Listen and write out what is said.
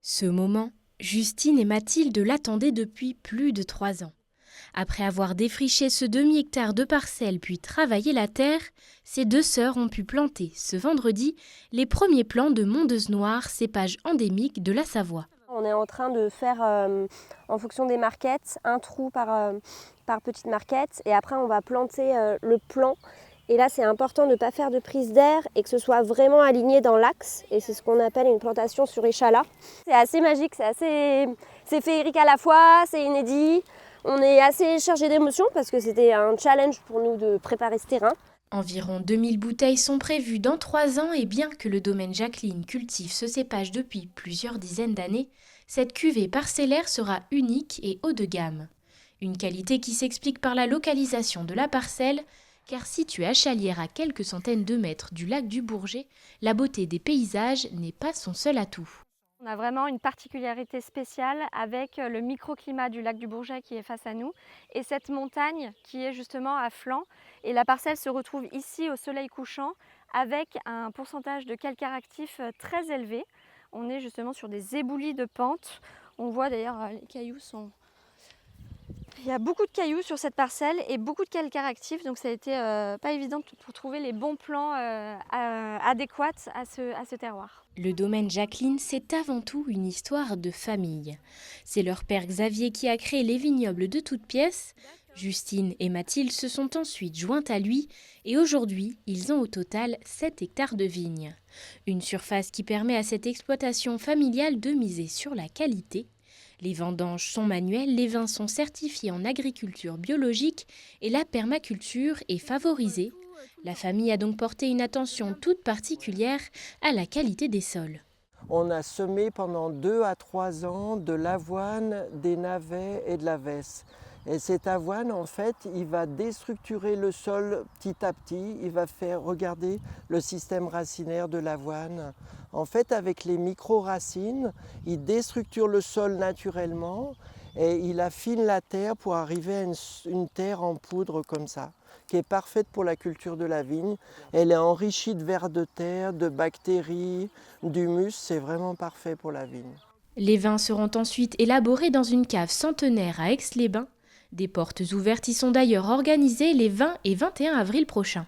Ce moment, Justine et Mathilde l'attendaient depuis plus de 3 ans. Après avoir défriché ce demi-hectare de parcelle puis travaillé la terre, ces deux sœurs ont pu planter ce vendredi les premiers plants de mondeuse noire, cépage endémique de la Savoie. On est en train de faire, en fonction des marquettes, un trou par petite marquette et après on va planter le plant. Et là c'est important de ne pas faire de prise d'air et que ce soit vraiment aligné dans l'axe et c'est ce qu'on appelle une plantation sur échalas. C'est assez magique, c'est féerique à la fois, c'est inédit. On est assez chargé d'émotions parce que c'était un challenge pour nous de préparer ce terrain. Environ 2000 bouteilles sont prévues dans 3 ans et bien que le domaine Jacqueline cultive ce cépage depuis plusieurs dizaines d'années, cette cuvée parcellaire sera unique et haut de gamme. Une qualité qui s'explique par la localisation de la parcelle, car située à Chalières à quelques centaines de mètres du lac du Bourget, la beauté des paysages n'est pas son seul atout. On a vraiment une particularité spéciale avec le microclimat du lac du Bourget qui est face à nous et cette montagne qui est justement à flanc. Et la parcelle se retrouve ici au soleil couchant avec un pourcentage de calcaire actif très élevé. On est justement sur des éboulis de pente. On voit d'ailleurs les cailloux sont... Il y a beaucoup de cailloux sur cette parcelle et beaucoup de calcaire actif, donc ça a été pas évident pour trouver les bons plants adéquats à ce terroir. Le domaine Jacqueline, c'est avant tout une histoire de famille. C'est leur père Xavier qui a créé les vignobles de toutes pièces. Justine et Mathilde se sont ensuite jointes à lui et aujourd'hui, ils ont au total 7 hectares de vignes. Une surface qui permet à cette exploitation familiale de miser sur la qualité. Les vendanges sont manuelles, les vins sont certifiés en agriculture biologique et la permaculture est favorisée. La famille a donc porté une attention toute particulière à la qualité des sols. On a semé pendant 2 à 3 ans de l'avoine, des navets et de la vesse. Et cette avoine, en fait, il va déstructurer le sol petit à petit. Il va faire regarder le système racinaire de l'avoine. En fait, avec les micro-racines, il déstructure le sol naturellement et il affine la terre pour arriver à une terre en poudre comme ça, qui est parfaite pour la culture de la vigne. Elle est enrichie de vers de terre, de bactéries, d'humus. C'est vraiment parfait pour la vigne. Les vins seront ensuite élaborés dans une cave centenaire à Aix-les-Bains. Des portes ouvertes y sont d'ailleurs organisées les 20 et 21 avril prochains.